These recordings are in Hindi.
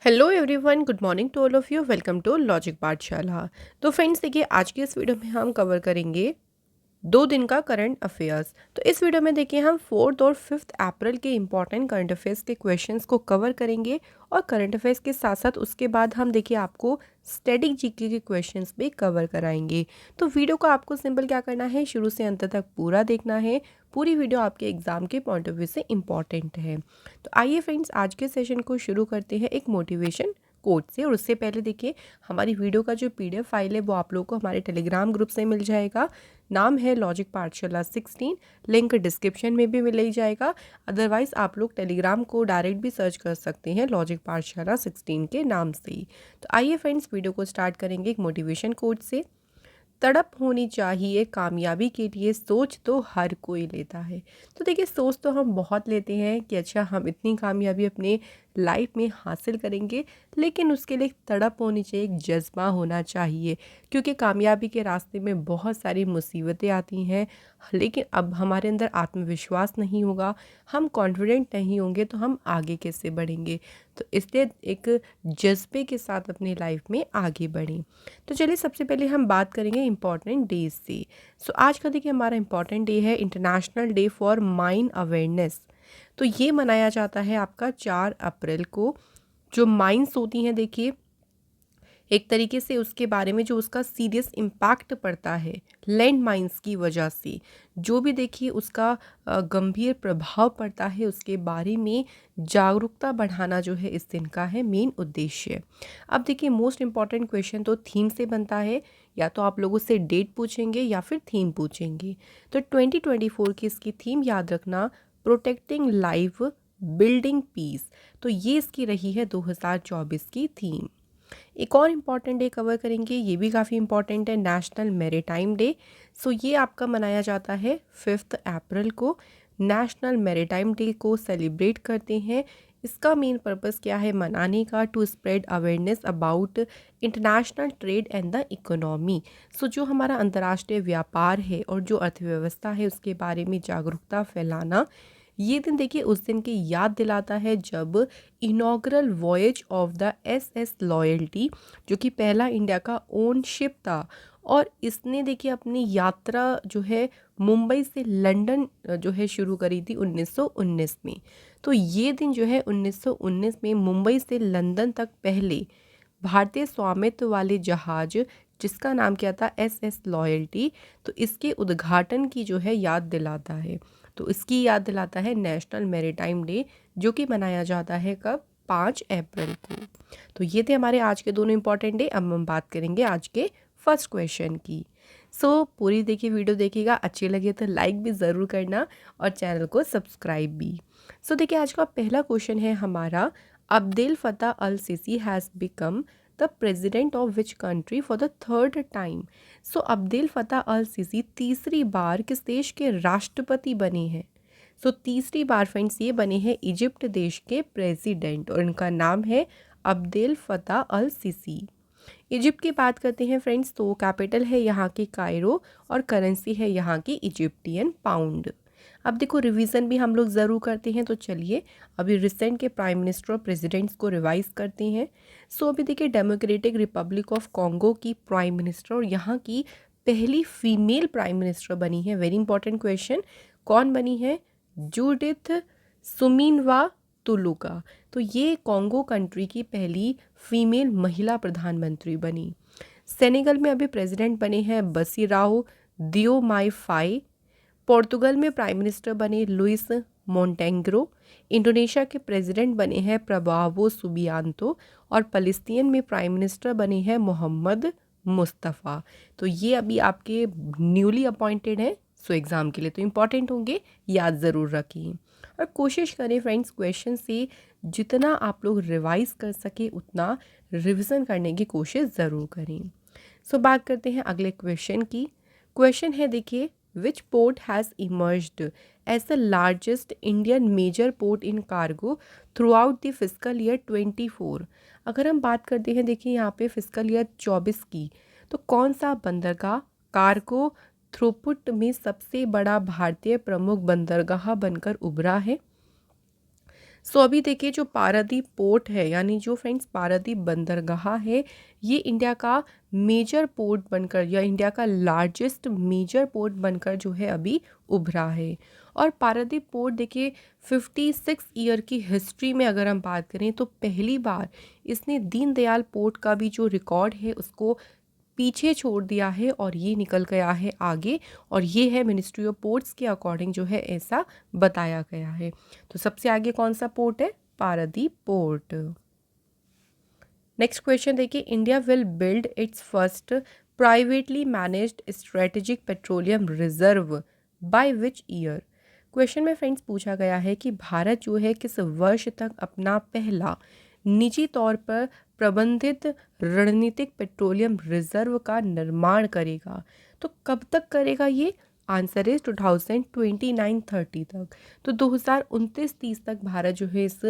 Hello everyone, good morning to all of you. Welcome to logic Pathshala. तो फ्रेंड्स देखिए, आज की इस वीडियो में हम कवर करेंगे 2 दिन का करंट अफेयर्स। तो इस वीडियो में देखिए हम 4 और 5 अप्रैल के इंपॉर्टेंट करंट अफेयर्स के क्वेश्चंस को कवर करेंगे और करंट अफेयर्स के साथ साथ उसके बाद हम देखिए आपको स्टैटिक जीके के क्वेश्चंस भी कवर कराएंगे। तो वीडियो को आपको सिंपल क्या करना है, शुरू से अंत तक पूरा देखना है। पूरी वीडियो आपके एग्जाम के पॉइंट ऑफ व्यू से इम्पॉर्टेंट है। तो आइए फ्रेंड्स, आज के सेशन को शुरू करते हैं एक मोटिवेशन कोट से। और उससे पहले देखिए, हमारी वीडियो का जो पीडीएफ फाइल है वो आप लोगों को हमारे टेलीग्राम ग्रुप से मिल जाएगा। नाम है लॉजिक पाठशाला 16। लिंक डिस्क्रिप्शन में भी मिल ही जाएगा। अदरवाइज आप लोग टेलीग्राम को डायरेक्ट भी सर्च कर सकते हैं लॉजिक पाठशाला 16 के नाम से ही। तो आइए फ्रेंड्स, वीडियो को स्टार्ट करेंगे एक मोटिवेशन कोट से। तड़प होनी चाहिए कामयाबी के लिए, सोच तो हर कोई लेता है। तो देखिए, सोच तो हम बहुत लेते हैं कि अच्छा हम इतनी कामयाबी अपने लाइफ में हासिल करेंगे, लेकिन उसके लिए तड़प होनी चाहिए, एक जज्बा होना चाहिए। क्योंकि कामयाबी के रास्ते में बहुत सारी मुसीबतें आती हैं, लेकिन अब हमारे अंदर आत्मविश्वास नहीं होगा, हम कॉन्फिडेंट नहीं होंगे, तो हम आगे कैसे बढ़ेंगे। तो इसलिए एक जज्बे के साथ अपनी लाइफ में आगे बढ़ें। तो चलिए, सबसे पहले हम बात करेंगे इम्पॉर्टेंट डेज से। सो आज का देखिए हमारा इम्पॉर्टेंट डे है international day for mine awareness. तो ये मनाया जाता है आपका 4 अप्रैल को। जो माइंस होती हैं देखिए, एक तरीके से उसके बारे में जो उसका सीरियस इम्पैक्ट पड़ता है लैंड माइंस की वजह से, जो भी देखिए उसका गंभीर प्रभाव पड़ता है, उसके बारे में जागरूकता बढ़ाना जो है इस दिन का है मेन उद्देश्य। अब देखिए, मोस्ट इम्पॉर्टेंट क्वेश्चन तो थीम से बनता है। या तो आप लोगों से डेट पूछेंगे या फिर थीम पूछेंगे। तो 2024 की इसकी थीम याद रखना, प्रोटेक्टिंग लाइफ बिल्डिंग पीस। तो ये इसकी रही है 2024 की थीम। एक और इम्पॉर्टेंट डे कवर करेंगे, ये भी काफ़ी इम्पॉर्टेंट है, नेशनल मैरीटाइम डे। सो ये आपका मनाया जाता है 5 अप्रैल को। नेशनल मैरीटाइम डे को सेलिब्रेट करते हैं। इसका मेन पर्पस क्या है मनाने का, to spread awareness about international trade and the economy. So जो हमारा अंतर्राष्ट्रीय व्यापार है और जो अर्थव्यवस्था है उसके बारे में जागरूकता फैलाना। ये दिन देखिए उस दिन की याद दिलाता है जब inaugural voyage of the SS loyalty, जो कि पहला इंडिया का ओन शिप था, और इसने देखिए अपनी यात्रा जो है मुंबई से लंदन जो है शुरू करी थी 1919 में। तो ये दिन जो है 1919 में मुंबई से लंदन तक पहले भारतीय स्वामित्व वाले जहाज, जिसका नाम क्या था एसएस लॉयल्टी, तो इसके उद्घाटन की जो है याद दिलाता है। तो इसकी याद दिलाता है नेशनल मैरीटाइम डे, जो कि मनाया जाता है कब, 5 अप्रैल को। तो ये थे हमारे आज के दोनों इंपॉर्टेंट डे। अब हम बात करेंगे आज के फर्स्ट क्वेश्चन की। पूरी देखिए, वीडियो देखिएगा, अच्छी लगे तो लाइक भी ज़रूर करना और चैनल को सब्सक्राइब भी। देखिए, आज का पहला क्वेश्चन है हमारा, Abdel Fattah al Sisi has become the president of which country for the third time. Abdel Fattah al Sisi तीसरी बार किस देश के राष्ट्रपति बने हैं। तीसरी बार फ्रेंड्स ये बने हैं इजिप्ट देश के प्रेसिडेंट, और इनका नाम है Abdel Fattah al CC. Egypt की बात करते हैं फ्रेंड्स, तो कैपिटल है यहाँ की कायरो और करेंसी है यहाँ की इजिप्टियन पाउंड। अब देखो, रिवीजन भी हम लोग ज़रूर करते हैं, तो चलिए अभी रिसेंट के प्राइम मिनिस्टर और प्रेसिडेंट्स को रिवाइज करते हैं। अभी देखिए, डेमोक्रेटिक रिपब्लिक ऑफ कॉन्गो की प्राइम मिनिस्टर और यहाँ की पहली फीमेल प्राइम मिनिस्टर बनी है। वेरी इंपॉर्टेंट क्वेश्चन, कौन बनी है, जूडिथ सुमिनवा तुलुका। तो ये कॉन्गो कंट्री की पहली फीमेल महिला प्रधानमंत्री बनी। सेनेगल में अभी प्रेसिडेंट बने हैं बसीराओ दियोमाई फाई। पोर्तुगल में प्राइम मिनिस्टर बने लुइस मोंटेग्रो। इंडोनेशिया के प्रेसिडेंट बने हैं प्रबावो सुबियांतो। और फ़लस्तीन में प्राइम मिनिस्टर बने हैं मोहम्मद मुस्तफ़ा। तो ये अभी आपके न्यूली अपॉइंटेड हैं, एग्ज़ाम के लिए तो इम्पॉर्टेंट होंगे, याद ज़रूर रखिए। और कोशिश करें फ्रेंड्स, क्वेश्चन से जितना आप लोग रिवाइज कर सके उतना रिवीजन करने की कोशिश ज़रूर करें। बात करते हैं अगले क्वेश्चन की। क्वेश्चन है देखिए, which port has emerged as the largest Indian major port in cargo throughout the physical year 24। अगर हम बात करते हैं देखिए यहाँ पे फिजिकल ईयर 24 की, तो कौन सा बंदरगाह कार्गो थ्रूपुट में सबसे बड़ा भारतीय प्रमुख बंदरगाह बनकर उभरा है। सो अभी देखिए जो पारादीप पोर्ट है, यानी जो फ्रेंड्स पारादीप बंदरगाह है, ये इंडिया का मेजर पोर्ट बनकर या इंडिया का लार्जेस्ट मेजर पोर्ट बनकर जो है अभी उभरा है। और पारादीप पोर्ट देखिए 56 ईयर की हिस्ट्री में अगर हम बात करें तो पहली बार इसने दीनदयाल पोर्ट का भी जो रिकॉर्ड है उसको पीछे छोड़ दिया है और ये निकल गया है आगे, और ये है मिनिस्ट्री ऑफ पोर्ट्स के अकॉर्डिंग जो है ऐसा बताया गया है। तो सबसे आगे कौन सा पोर्ट है? पारादीप पोर्ट। नेक्स्ट क्वेश्चन देखिए, India will build its first privately managed strategic petroleum reserve by which year? Question में फ्रेंड्स पूछा गया है कि भारत जो है किस वर्ष तक अपना पहला निजी तौर पर प्रबंधित रणनीतिक पेट्रोलियम रिजर्व का निर्माण करेगा। तो कब तक करेगा ये? आंसर इज 2029-30 तक। तो 2029-30 तक भारत जो है इस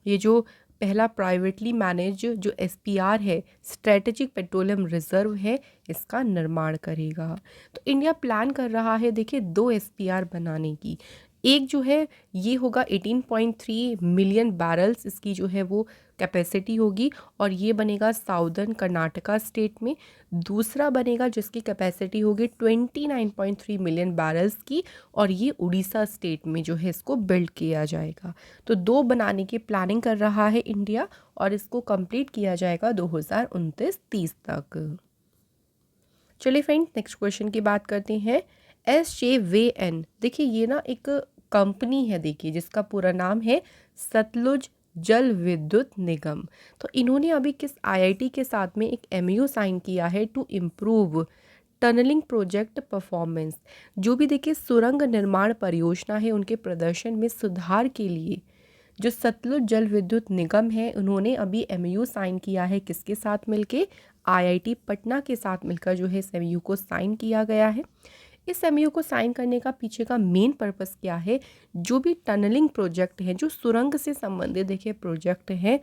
ये जो पहला प्राइवेटली मैनेज जो एसपीआर है, स्ट्रेटेजिक पेट्रोलियम रिजर्व है, इसका निर्माण करेगा। तो इंडिया प्लान कर रहा है देखिए 2 एसपीआर बनाने की। एक जो है ये होगा 18.3 मिलियन बैरल्स, इसकी जो है वो कैपेसिटी होगी, और ये बनेगा साउदर्न कर्नाटका स्टेट में। दूसरा बनेगा जिसकी कैपेसिटी होगी 29.3 मिलियन बैरल्स की, और ये उड़ीसा स्टेट में जो है इसको बिल्ड किया जाएगा। तो 2 बनाने की प्लानिंग कर रहा है इंडिया, और इसको कंप्लीट किया जाएगा 2029-30 तक। चलिए फ्रेंड्स नेक्स्ट क्वेश्चन की बात करते हैं। SJVN, देखिए ये ना एक कंपनी है देखिए जिसका पूरा नाम है सतलुज जल विद्युत निगम। तो इन्होंने अभी किस आईआईटी के साथ में एक MOU साइन किया है to improve tunnelling project performance. जो भी देखिए सुरंग निर्माण परियोजना है उनके प्रदर्शन में सुधार के लिए जो सतलुज जल विद्युत निगम है उन्होंने अभी MOU साइन किया है किसके साथ मिलके? IIT पटना के साथ मिलकर जो है इस MOU को साइन किया गया है। इस MOU को साइन करने का पीछे का मेन पर्पस क्या है? जो भी टनलिंग प्रोजेक्ट हैं, जो सुरंग से संबंधित देखिए प्रोजेक्ट हैं,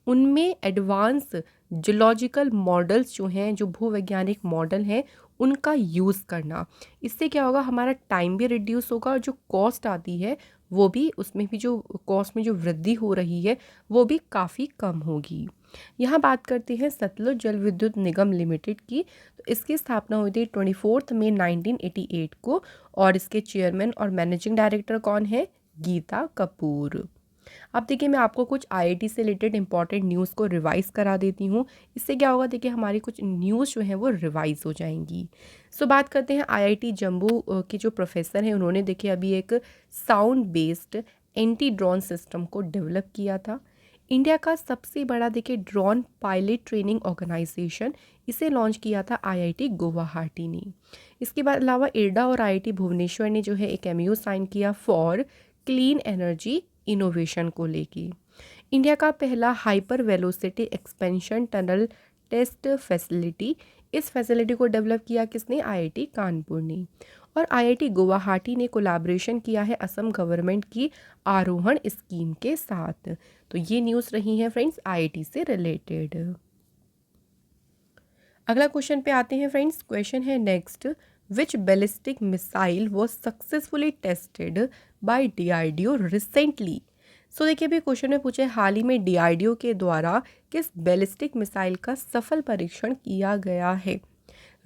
उनमें एडवांस जियोलॉजिकल मॉडल्स जो हैं, जो भूवैज्ञानिक मॉडल हैं, उनका यूज़ करना। इससे क्या होगा? हमारा टाइम भी रिड्यूस होगा, और जो कॉस्ट आती है वो भी, उसमें भी जो कॉस्ट में जो वृद्धि हो रही है वो भी काफ़ी कम होगी। यहाँ बात करते हैं सतलुज जल विद्युत निगम लिमिटेड की। तो इसकी स्थापना हुई थी 24 मई 1988 को, और इसके चेयरमैन और मैनेजिंग डायरेक्टर कौन है? गीता कपूर। अब देखिए मैं आपको कुछ आईआईटी से रिलेटेड इंपॉर्टेंट न्यूज़ को रिवाइज़ करा देती हूँ। इससे क्या होगा? देखिए हमारी कुछ न्यूज़ जो हैं वो रिवाइज़ हो जाएंगी। सो बात करते हैं आईआईटी जम्मू के जो प्रोफेसर हैं, उन्होंने देखिए अभी एक sound based anti drone system को डेवलप किया था। इंडिया का सबसे बड़ा देखिए ड्रोन पायलट ट्रेनिंग ऑर्गेनाइजेशन, इसे लॉन्च किया था आईआईटी गुवाहाटी ने। इसके बाद अलावा इरडा और आईआईटी भुवनेश्वर ने जो है एक MOU साइन किया फॉर क्लीन एनर्जी इनोवेशन को लेके। इंडिया का पहला hyper velocity expansion tunnel test facility, इस फैसिलिटी को डेवलप किया किसने? आईआईटी कानपुर ने। और आईआईटी गुवाहाटी ने कोलैबोरेशन किया है असम गवर्नमेंट की आरोहण स्कीम के साथ। तो ये न्यूज़ रही है फ्रेंड्स आईआईटी से रिलेटेड। अगला क्वेश्चन पे आते हैं फ्रेंड्स। क्वेश्चन है next, which ballistic missile was successfully tested by DRDO recently? So देखिए अभी क्वेश्चन में पूछे हाल ही में DRDO के द्वारा किस बैलिस्टिक मिसाइल का सफल परीक्षण किया गया है?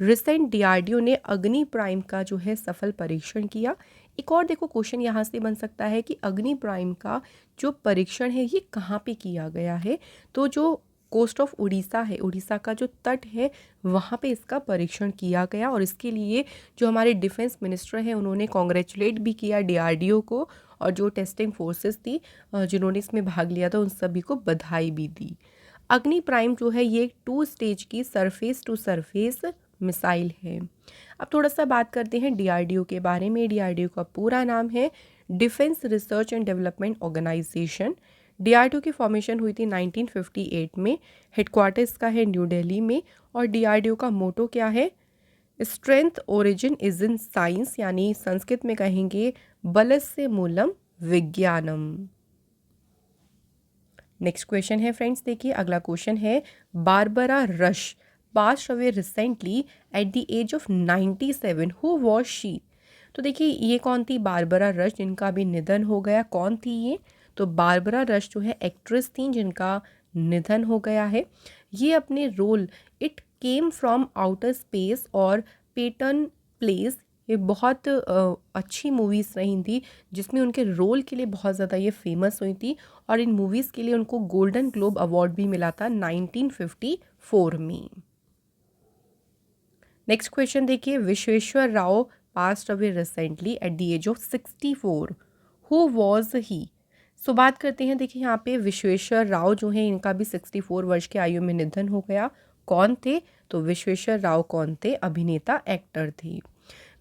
रिसेंट DRDO ने अग्नि प्राइम का जो है सफल परीक्षण किया। एक और देखो क्वेश्चन यहाँ से बन सकता है कि अग्नि प्राइम का जो परीक्षण है ये कहाँ पे किया गया है? तो जो कोस्ट ऑफ उड़ीसा है, उड़ीसा का जो तट है वहाँ पे इसका परीक्षण किया गया, और इसके लिए जो हमारे डिफेंस मिनिस्टर हैं उन्होंने कॉन्ग्रेचुलेट भी किया DRDO को, और जो टेस्टिंग फोर्सेस थी जिन्होंने इसमें भाग लिया था उन सभी को बधाई भी दी। अग्नि प्राइम जो है ये 2 स्टेज की सरफेस टू सरफेस मिसाइल है। अब थोड़ा सा बात करते हैं DRDO के बारे में। DRDO का पूरा नाम है defence research and development organisation. DRDO की फॉर्मेशन हुई थी 1958 में। हेडक्वार्टर्स का है न्यू दिल्ली में, और DRDO का मोटो क्या है? Strength origin is in science, यानी संस्कृत में कहेंगे बलस्य मूलम विज्ञानम। नेक्स्ट क्वेश्चन है फ्रेंड्स, देखिए अगला क्वेश्चन है, Barbara Rush passed away recently at the age of 97, who was she? तो देखिए ये कौन थी? बारबरा रश, जिनका भी निधन हो गया। कौन थी ये? तो बारबरा रश जो है एक्ट्रेस थी जिनका निधन हो गया है। ये अपने role it came from outer space और पेटन प्लेस, ये बहुत अच्छी मूवीज़ रही थी जिसमें उनके रोल के लिए बहुत ज़्यादा ये फेमस हुई थी और इन मूवीज़ के लिए उनको गोल्डन ग्लोब अवार्ड भी मिला था 1954 में। नेक्स्ट क्वेश्चन देखिए, Visvesvara Rao passed away recently at the age of 64, who was he. So बात करते हैं, देखिए यहाँ पे विश्वेश्वर राव जो है इनका भी 64 वर्ष की आयु में निधन हो गया। कौन थे? तो विश्वेश्वर राव कौन थे? अभिनेता, एक्टर थे।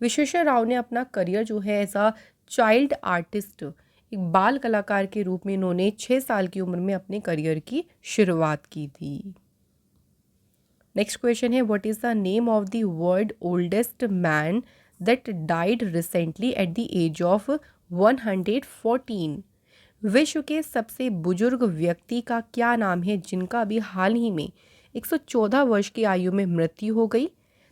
विश्वेश्वर राव ने अपना करियर जो है एज अ चाइल्ड आर्टिस्ट, एक बाल कलाकार के रूप में इन्होंने 6 साल की उम्र में अपने करियर की शुरुआत की थी। नेक्स्ट क्वेश्चन है, what is the name of the world oldest man that died recently at the age of 114। विश्व के सबसे बुजुर्ग व्यक्ति का क्या नाम है जिनका अभी हाल ही में 114 वर्ष की आयु में मृत्यु हो गई?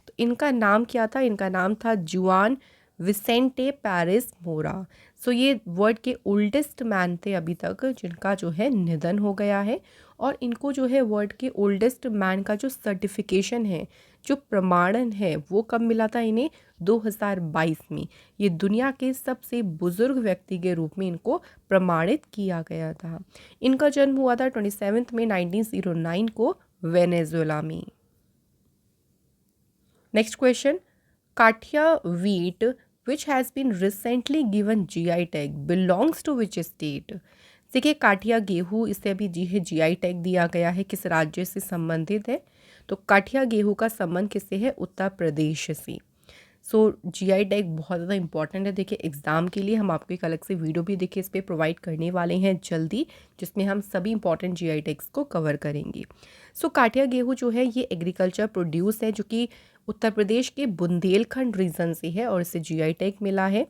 तो इनका नाम क्या था? इनका नाम था जुआन विसेंटे पेरेस मोरा। सो ये वर्ल्ड के ओल्डेस्ट मैन थे अभी तक जिनका जो है निधन हो गया है। और इनको जो है वर्ल्ड के ओल्डेस्ट मैन का जो सर्टिफिकेशन है, जो प्रमाणन है, वो कब मिला था इन्हें? 2022 में। ये दुनिया के सबसे बुजुर्ग व्यक्ति के रूप में इनको प्रमाणित किया गया था। इनका जन्म हुआ था 27 मई 1909 को वेनेजुएला में। Next question, Kathiya wheat which has been recently given GI tag belongs to which state? देखिए काठिया गेहूँ, इसे अभी GI टैग दिया गया है, किस राज्य से संबंधित है? तो काठिया गेहूँ का संबंध किससे है? उत्तर प्रदेश से। सो GI टैग बहुत ज़्यादा इंपॉर्टेंट है। देखिए एग्ज़ाम के लिए हम आपको एक अलग से वीडियो भी देखिए इस पर प्रोवाइड करने वाले हैं जल्दी, जिसमें हम सभी इंपॉर्टेंट GI टैग्स को कवर करेंगे। सो काठिया गेहूँ जो है ये एग्रीकल्चर प्रोड्यूस है जो कि उत्तर प्रदेश के बुंदेलखंड रीजन से है और इसे GI टैग मिला है।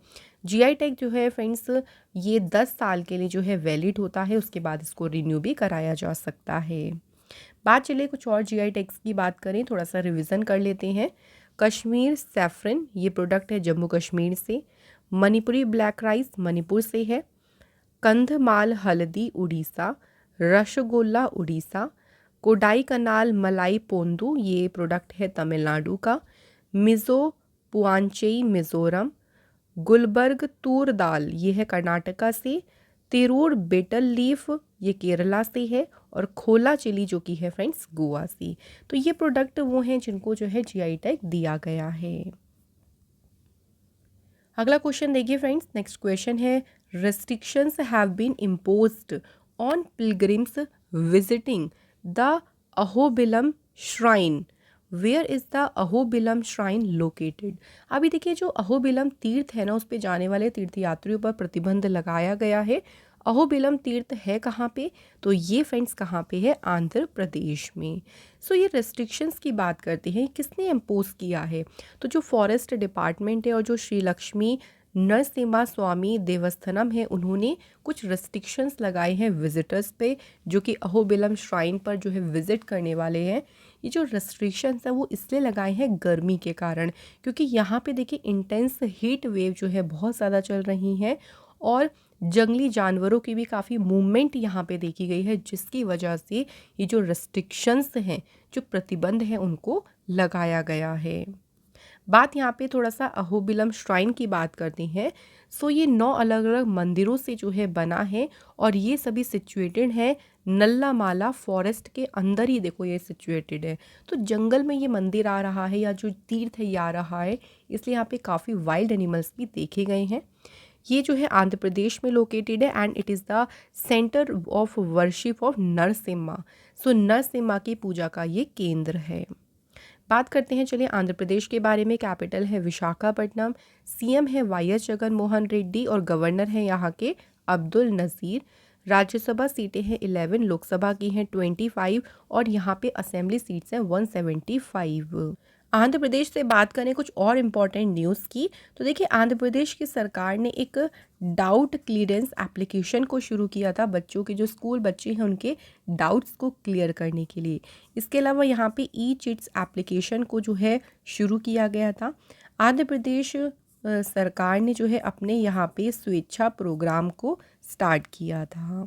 GI टैग जो है फ्रेंड्स ये 10 साल के लिए जो है वैलिड होता है, उसके बाद इसको रिन्यू भी कराया जा सकता है। बात चलिए कुछ और GI टैग्स की बात करें, थोड़ा सा रिवीजन कर लेते हैं। कश्मीर सैफरन, ये प्रोडक्ट है जम्मू कश्मीर से। मणिपुरी ब्लैक राइस मणिपुर से है। कंधमाल हल्दी उड़ीसा। रसगोल्ला उड़ीसा। कोडाई कनाल मलाई पोंदू, ये प्रोडक्ट है तमिलनाडु का। मिज़ो पुआंचेई मिज़ोरम। गुलबर्ग तूर दाल, ये है कर्नाटका से। तिरूर बेटल लीफ, ये केरला से है। और खोला चिली जो कि है फ्रेंड्स गोवा से। तो ये प्रोडक्ट वो हैं जिनको जो है GI टैग दिया गया है। अगला क्वेश्चन देखिए फ्रेंड्स, नेक्स्ट क्वेश्चन है, restrictions have been imposed on pilgrims visiting the Ahobilam shrine, where is the Ahobilam shrine located? अभी देखिए जो अहोबिलम तीर्थ है ना, उस पे जाने वाले तीर्थयात्रियों पर प्रतिबंध लगाया गया है। अहोबिलम तीर्थ है कहाँ पे? तो ये फ्रेंड्स कहाँ पे है? आंध्र प्रदेश में। सो ये रेस्ट्रिक्शंस की बात करते हैं, किसने इम्पोज किया है? तो जो फॉरेस्ट डिपार्टमेंट है और जो श्री लक्ष्मी नरसिम्हा स्वामी देवस्थानम है, उन्होंने कुछ रेस्ट्रिक्शंस लगाए हैं विजिटर्स पे जो कि अहोबिलम श्राइन पर जो है विजिट करने वाले हैं। ये जो रेस्ट्रिक्शंस हैं वो इसलिए लगाए हैं गर्मी के कारण, क्योंकि यहाँ पे देखिए इंटेंस हीट वेव जो है बहुत ज़्यादा चल रही हैं और जंगली जानवरों की भी काफ़ी मूवमेंट यहाँ पे देखी गई है, जिसकी वजह से ये जो रेस्ट्रिक्शंस हैं, जो प्रतिबंध हैं, उनको लगाया गया है। बात यहाँ पे थोड़ा सा अहोबिलम श्राइन की बात करते हैं। सो ये 9 अलग अलग मंदिरों से जो है बना है और ये सभी सिचुएटेड है नल्लामाला फॉरेस्ट के अंदर ही, देखो ये सिचुएटेड है। तो जंगल में ये मंदिर आ रहा है या जो तीर्थ है ये आ रहा है, इसलिए यहाँ पे काफ़ी वाइल्ड एनिमल्स भी देखे गए हैं। ये जो है आंध्र प्रदेश में लोकेटेड है and it is the centre of worship of Narasimha. So Narasimha की पूजा का ये केंद्र है। बात करते हैं चलिए आंध्र प्रदेश के बारे में। कैपिटल है विशाखापट्टनम। CM है YS जगन मोहन रेड्डी और गवर्नर है यहाँ के अब्दुल नज़ीर। राज्यसभा सीटें हैं 11, लोकसभा की हैं 25 और यहाँ पे असेंबली सीट्स हैं 175। आंध्र प्रदेश से बात करें कुछ और इम्पॉर्टेंट न्यूज़ की, तो देखिए आंध्र प्रदेश की सरकार ने एक डाउट क्लियरेंस एप्लीकेशन को शुरू किया था बच्चों के, जो स्कूल बच्चे हैं उनके डाउट्स को क्लियर करने के लिए। इसके अलावा यहाँ पे ई-चिट्स एप्लीकेशन को जो है शुरू किया गया था। आंध्र प्रदेश सरकार ने जो है अपने यहाँ पे स्वेच्छा प्रोग्राम को स्टार्ट किया था।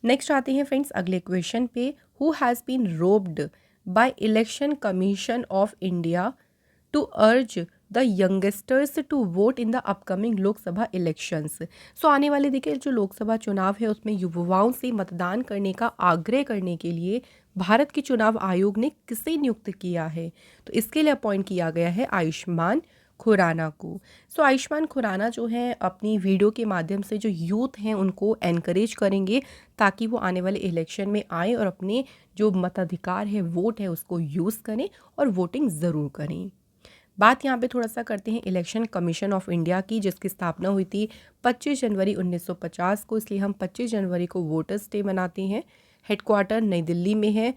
नेक्स्ट आते हैं फ्रेंड्स अगले क्वेश्चन पे। Who has been roped by Election Commission of India to urge the youngsters to vote in the upcoming Lok Sabha elections. So आने वाले देखिए जो लोकसभा चुनाव है उसमें युवाओं से मतदान करने का आग्रह करने के लिए भारत के चुनाव आयोग ने किसे नियुक्त किया है? तो इसके लिए अपॉइंट किया गया है आयुष्मान खुराना को। सो आयुष्मान खुराना जो है अपनी वीडियो के माध्यम से जो यूथ हैं उनको एनकरेज करेंगे ताकि वो आने वाले इलेक्शन में आए और अपने जो मताधिकार है, वोट है, उसको यूज़ करें और वोटिंग ज़रूर करें। बात यहाँ पे थोड़ा सा करते हैं इलेक्शन कमीशन ऑफ इंडिया की, जिसकी स्थापना हुई थी 25 जनवरी 1950 को, इसलिए हम 25 जनवरी को वोटर्स डे मनाते हैं। हेडक्वार्टर नई दिल्ली में है।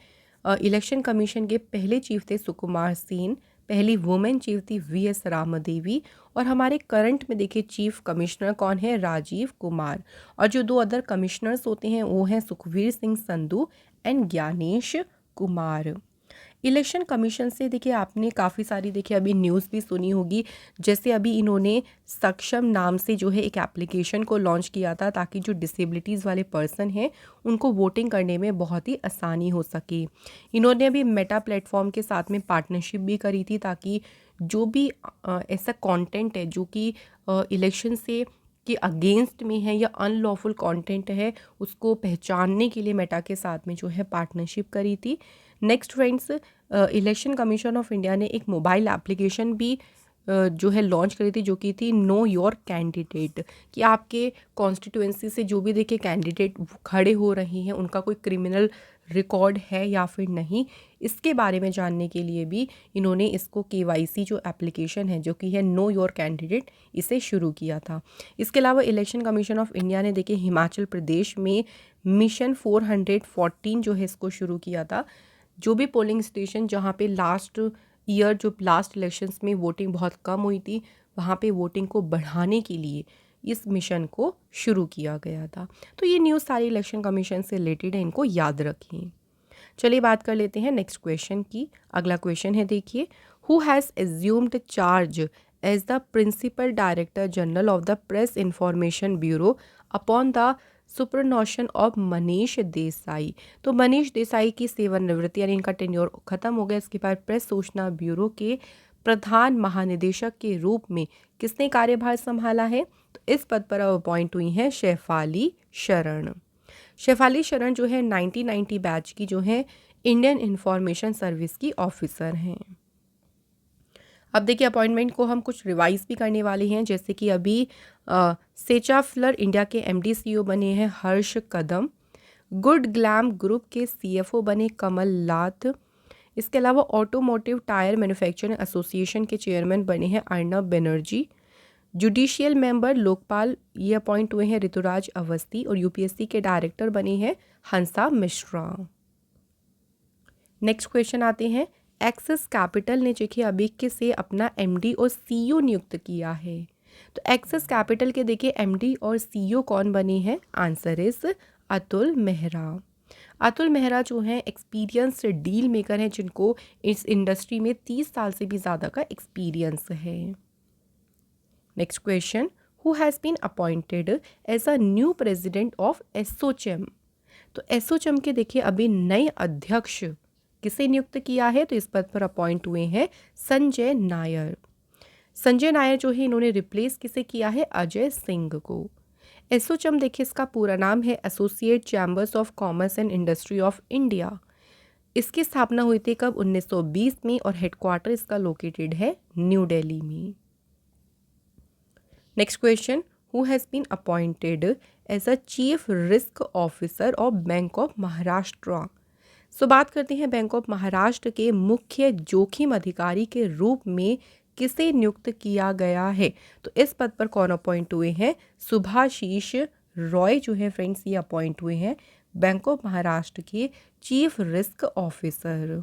इलेक्शन कमीशन के पहले चीफ थे सुकुमार सेन, पहली वुमेन चीफ थी वीएस रामादेवी, और हमारे करंट में देखिए चीफ कमिश्नर कौन है? राजीव कुमार। और जो दो अदर कमिश्नर्स होते हैं वो हैं Sukhbir Singh Sandhu and Gyanesh Kumar. Election commission से देखिए आपने काफ़ी सारी देखिए अभी न्यूज़ भी सुनी होगी, जैसे अभी इन्होंने सक्षम नाम से जो है एक एप्लीकेशन को लॉन्च किया था ताकि जो डिसेबिलिटीज़ वाले पर्सन हैं उनको वोटिंग करने में बहुत ही आसानी हो सके। इन्होंने अभी मेटा प्लेटफॉर्म के साथ में पार्टनरशिप भी करी थी ताकि जो भी ऐसा कंटेंट है जो कि इलेक्शन से के अगेंस्ट में है या अनलॉफुल कंटेंट है उसको पहचानने के लिए मेटा के साथ में जो है पार्टनरशिप करी थी। Next friends, election Commission of India ने एक मोबाइल एप्लीकेशन भी जो है लॉन्च करी थी जो कि थी नो योर कैंडिडेट, कि आपके कॉन्स्टिट्यूएंसी से जो भी देखिए कैंडिडेट खड़े हो रहे हैं उनका कोई क्रिमिनल रिकॉर्ड है या फिर नहीं, इसके बारे में जानने के लिए भी इन्होंने इसको केवाईसी जो एप्लीकेशन है जो कि है नो योर कैंडिडेट, इसे शुरू किया था। इसके अलावा इलेक्शन कमीशन ऑफ इंडिया ने देखिए हिमाचल प्रदेश में मिशन 414 जो है इसको शुरू किया था। जो भी पोलिंग स्टेशन जहाँ पे लास्ट इलेक्शंस में वोटिंग बहुत कम हुई थी वहाँ पे वोटिंग को बढ़ाने के लिए इस मिशन को शुरू किया गया था। तो ये न्यूज़ सारी इलेक्शन कमीशन से रिलेटेड है, इनको याद रखें। चलिए बात कर लेते हैं नेक्स्ट क्वेश्चन की। अगला क्वेश्चन है देखिए, who has assumed charge as the principal director general of the Press Information Bureau upon the superannuation of Manish Desai. तो मनीष देसाई की सेवानिवृत्ति यानी इनका टेन्योर खत्म हो गया। इसके बाद प्रेस सूचना ब्यूरो के प्रधान महानिदेशक के रूप में किसने कार्यभार संभाला है? तो इस पद पर अब अपॉइंट हुई हैं शेफाली शरण। शेफाली शरण जो है 1990 बैच की जो है इंडियन इंफॉर्मेशन सर्विस की ऑफिसर हैं। अब देखिए अपॉइंटमेंट को हम कुछ रिवाइज भी करने वाले हैं, जैसे कि अभी सेचाफ्लर इंडिया के एमडी सीईओ बने हैं हर्ष कदम। गुड ग्लैम ग्रुप के सीएफओ बने कमल लाथ। इसके अलावा ऑटोमोटिव टायर मैन्युफैक्चरिंग एसोसिएशन के चेयरमैन बने हैं अर्नब बनर्जी। जुडिशियल मेंबर लोकपाल ये अपॉइंट हुए हैं ऋतुराज अवस्थी, और यूपीएससी के डायरेक्टर बने हैं हंसा मिश्रा। नेक्स्ट क्वेश्चन आते हैं, एक्सिस कैपिटल ने देखिए अभी से अपना एमडी और सीईओ नियुक्त किया है। तो एक्सिस कैपिटल के देखिए एमडी और सीईओ कौन बने हैं? Answer is Atul Mehra. अतुल मेहरा जो हैं एक्सपीरियंस्ड डील मेकर हैं जिनको इस इंडस्ट्री में 30 साल से भी ज़्यादा का एक्सपीरियंस है। Next question, who has been appointed as a new president of ASSOCHAM. तो एसोचेम के देखिए अभी नए अध्यक्ष किसे नियुक्त किया है? तो इस पद पर अपॉइंट हुए हैं संजय नायर। संजय नायर जो है इन्होंने रिप्लेस किसे किया है? अजय सिंह को। एसोचेम देखिए इसका पूरा नाम है associate chambers of commerce and industry of India. इसकी स्थापना हुई थी कब? 1920 में, और हेडक्वार्टर इसका लोकेटेड है न्यू दिल्ली में। Next question, who has been appointed as a chief risk officer of Bank of Maharashtra. So बात करते हैं बैंक ऑफ महाराष्ट्र के मुख्य जोखिम अधिकारी के रूप में किसे नियुक्त किया गया है? तो इस पद पर कौन अपॉइंट हुए हैं? सुभाशीष रॉय जो है फ्रेंड्स ये अपॉइंट हुए हैं बैंक ऑफ महाराष्ट्र के चीफ रिस्क ऑफिसर।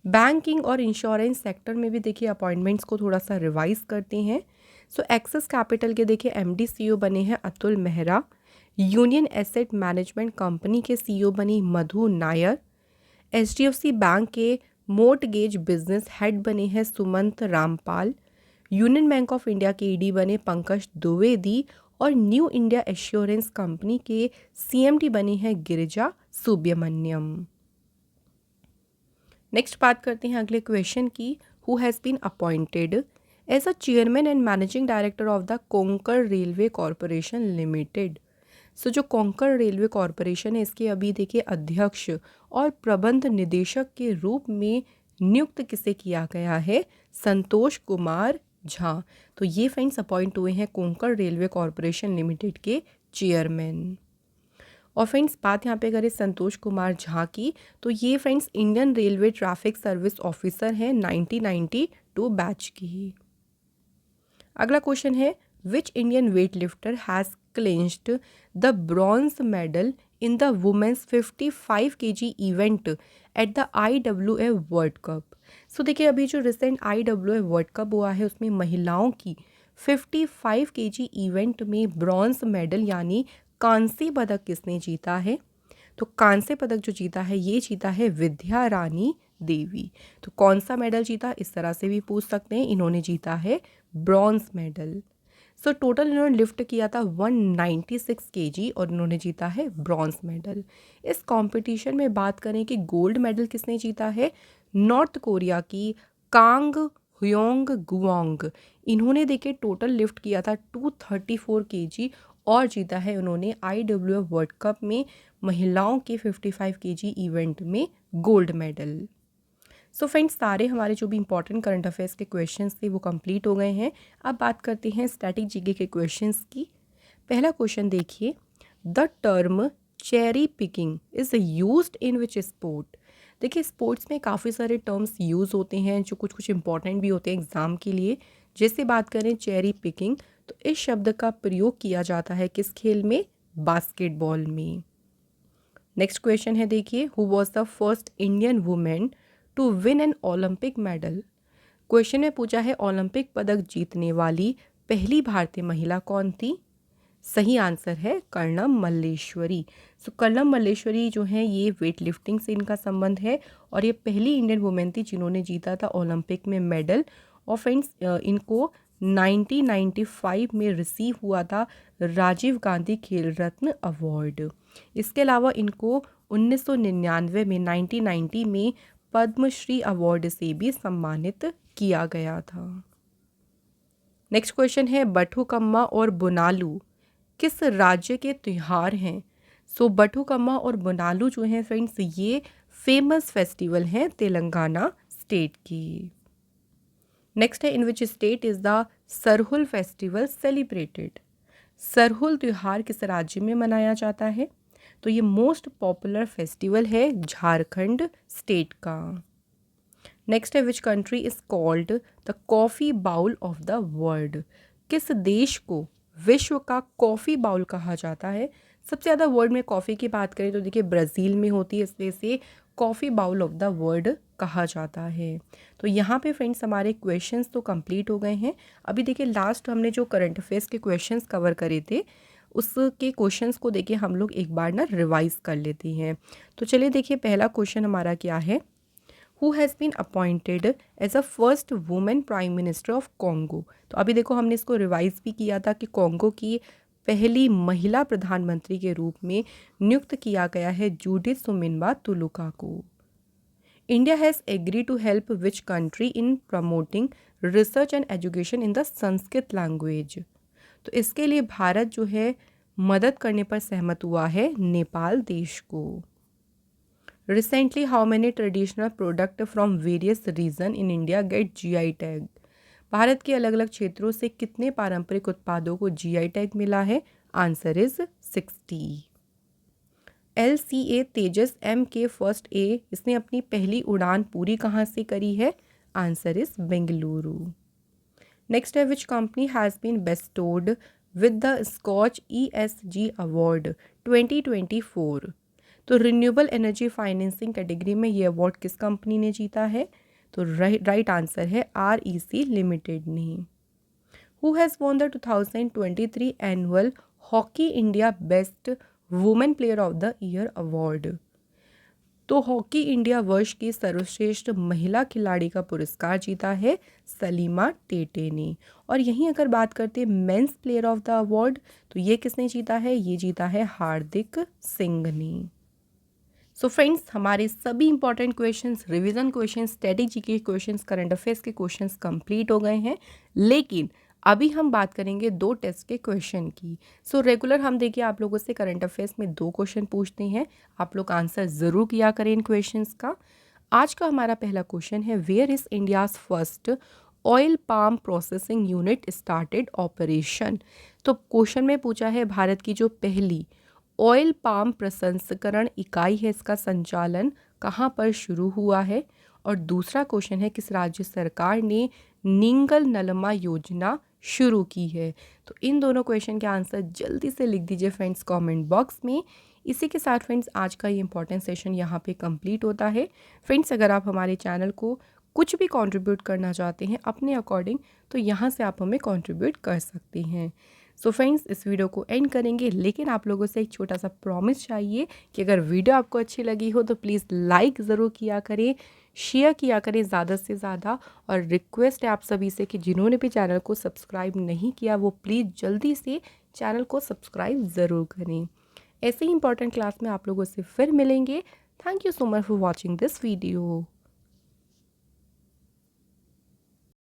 बैंकिंग और इंश्योरेंस सेक्टर में भी देखिए अपॉइंटमेंट्स को थोड़ा सा रिवाइज करते हैं। सो एक्सिस कैपिटल के देखिए एमडी सीईओ बने हैं Atul Mehra. Union asset management company के सीईओ बनी मधु नायर। एचडीएफसी बैंक के मोर्टगेज बिजनेस हेड बने हैं Sumant Rampal. Union bank of India के ईडी बने पंकज द्विवेदी, और न्यू इंडिया एश्योरेंस कंपनी के CMD बनी है गिरिजा सुब्रमण्यम। नेक्स्ट बात करते हैं अगले क्वेश्चन की। Who has been appointed as a chairman and managing director of the Konkan Railway Corporation Limited. So जो कोंकण रेलवे कॉरपोरेशन है इसके अभी देखिए अध्यक्ष और प्रबंध निदेशक के रूप में नियुक्त किसे किया गया है? संतोष कुमार झा। तो ये फ्रेंड्स अपॉइंट हुए हैं कोंकण रेलवे कॉरपोरेशन लिमिटेड के चेयरमैन। और फ्रेंड्स बात यहाँ पे करें संतोष कुमार झा की, तो ये friends Indian Railway Traffic Service officer हैं 1992 बैच की। अगला क्वेश्चन है which Indian weight lifter has clinched the bronze medal in the women's 55 kg event at the IWF World Cup. So देखिए अभी जो रिसेंट IWF वर्ल्ड कप हुआ है उसमें महिलाओं की 55 kg इवेंट में ब्रॉन्ज मेडल यानी कांस्य पदक किसने जीता है? तो कांस्य पदक जो जीता है ये जीता है विद्या रानी देवी। तो कौन सा मेडल जीता, इस तरह से भी पूछ सकते हैं। इन्होंने जीता है ब्रॉन्ज मेडल। सो टोटल इन्होंने लिफ्ट किया था 196 kg और इन्होंने जीता है ब्रॉन्ज मेडल। इस कंपटीशन में बात करें कि गोल्ड मेडल किसने जीता है? नॉर्थ कोरिया की कांग ह्योंग गुओंग। इन्होंने देखिए टोटल लिफ्ट किया था 234 kg और जीता है उन्होंने IWF वर्ल्ड कप में महिलाओं के 55 kg इवेंट में गोल्ड मेडल। सो फ्रेंड्स सारे हमारे जो भी इंपॉर्टेंट करंट अफेयर्स के क्वेश्चंस थे वो कंप्लीट हो गए हैं। अब बात करते हैं स्टैटिक जीके के क्वेश्चंस की। पहला क्वेश्चन देखिए, the term cherry picking is used in which sport. देखिए स्पोर्ट्स में काफ़ी सारे टर्म्स यूज़ होते हैं जो कुछ कुछ इंपॉर्टेंट भी होते हैं एग्जाम के लिए। जैसे बात करें चेरी पिकिंग, तो इस शब्द का प्रयोग किया जाता है किस खेल में? बास्केटबॉल में। नेक्स्ट क्वेश्चन है देखिए, who was the first Indian women to win an Olympic medal. Question में पूछा है ओलंपिक पदक जीतने वाली पहली भारतीय महिला कौन थी? सही आंसर है कर्णम मल्लेश्वरी। सो कर्णम मल्लेश्वरी जो है ये वेट लिफ्टिंग से इनका संबंध है और ये पहली इंडियन वुमेन थी जिन्होंने जीता था ओलंपिक में मेडल। और फ्रेंड्स इनको 1995 में रिसीव हुआ था राजीव गांधी खेल रत्न अवार्ड। इसके अलावा इनको 1999 में 1990 में पद्मश्री अवार्ड से भी सम्मानित किया गया था। नेक्स्ट क्वेश्चन है बथुकम्मा और बुनालू किस राज्य के त्योहार हैं? सो बथुकम्मा और बुनालू जो हैं फ्रेंड्स ये फेमस फेस्टिवल हैं तेलंगाना स्टेट की। नेक्स्ट है in which state is the Sarhul festival celebrated. Sarhul त्यौहार किस राज्य में मनाया जाता है? तो ये मोस्ट पॉपुलर फेस्टिवल है झारखंड स्टेट का। नेक्स्ट है which country is called the coffee bowl of the world. किस देश को विश्व का कॉफ़ी बाउल कहा जाता है? सबसे ज़्यादा वर्ल्ड में कॉफ़ी की बात करें तो देखिए ब्राज़ील में होती है, इसलिए से coffee bowl of the world कहा जाता है। तो यहाँ पे फ्रेंड्स हमारे क्वेश्चंस तो कंप्लीट हो गए हैं। अभी देखिए लास्ट हमने जो करंट अफेयर्स के क्वेश्चंस कवर करे थे उसके क्वेश्चंस को देखिए हम लोग एक बार ना रिवाइज कर लेते हैं। तो चलिए देखिए पहला क्वेश्चन हमारा क्या है, who has been appointed as a first women prime minister of Congo. तो अभी देखो हमने इसको रिवाइज भी किया था कि कॉन्गो की पहली महिला प्रधानमंत्री के रूप में नियुक्त किया गया है जूडिथ सुमिनबा तुलुका को। India has agree to help which country in promoting research and education in the Sanskrit language. तो इसके लिए भारत जो है मदद करने पर सहमत हुआ है नेपाल देश को। Recently how many traditional product from various region in India get GI tag. Bharat के अलग अलग क्षेत्रों से कितने पारंपरिक उत्पादों को GI टैग मिला है? Answer is 60। LCA Tejas MK first A इसने अपनी पहली उड़ान पूरी कहाँ से करी है? Answer is Bengaluru. नेक्स्ट है which company has been bestowed with the Skoch ESG award 2024। तो रिन्यूएबल एनर्जी फाइनेंसिंग कैटेगरी में ये अवार्ड किस कंपनी ने जीता है? तो राइट आंसर है REC लिमिटेड ने। Who has won the 2023 hockey India best women player of the year award. तो हॉकी इंडिया वर्ष की सर्वश्रेष्ठ महिला खिलाड़ी का पुरस्कार जीता है सलीमा टेटे ने। और यहीं अगर बात करते हैं men's player of the award, तो ये किसने जीता है? ये जीता है हार्दिक सिंह ने। सो फ्रेंड्स, हमारे सभी important questions, revision questions, strategy के क्वेश्चंस, करंट अफेयर्स के क्वेश्चंस कंप्लीट हो गए हैं। लेकिन अभी हम बात करेंगे 2 टेस्ट के क्वेश्चन की। सो रेगुलर हम देखिए आप लोगों से करंट अफेयर्स में 2 क्वेश्चन पूछते हैं, आप लोग आंसर ज़रूर किया करें इन क्वेश्चंस का। आज का हमारा पहला क्वेश्चन है, where is India's first oil palm processing unit started operation. तो क्वेश्चन में पूछा है भारत की जो पहली ऑयल पाम प्रसंस्करण इकाई है, इसका संचालन कहाँ पर शुरू हुआ है। और दूसरा क्वेश्चन है, किस राज्य सरकार ने निंगल नलमा योजना शुरू की है। तो इन दोनों क्वेश्चन के आंसर जल्दी से लिख दीजिए फ्रेंड्स कमेंट बॉक्स में। इसी के साथ फ्रेंड्स आज का ये इंपॉर्टेंट सेशन यहाँ पे कंप्लीट होता है। फ्रेंड्स, अगर आप हमारे चैनल को कुछ भी कंट्रीब्यूट करना चाहते हैं अपने अकॉर्डिंग, तो यहाँ से आप हमें कंट्रीब्यूट कर सकते हैं। सो फ्रेंड्स, इस वीडियो को एंड करेंगे, लेकिन आप लोगों से एक छोटा सा प्रॉमिस चाहिए कि अगर वीडियो आपको अच्छी लगी हो तो प्लीज़ लाइक ज़रूर किया करें, शेयर किया करें ज़्यादा से ज़्यादा। और रिक्वेस्ट है आप सभी से कि जिन्होंने भी चैनल को सब्सक्राइब नहीं किया वो प्लीज़ जल्दी से चैनल को सब्सक्राइब ज़रूर करें। ऐसे ही इंपॉर्टेंट क्लास में आप लोगों से फिर मिलेंगे। Thank you so much for watching this video.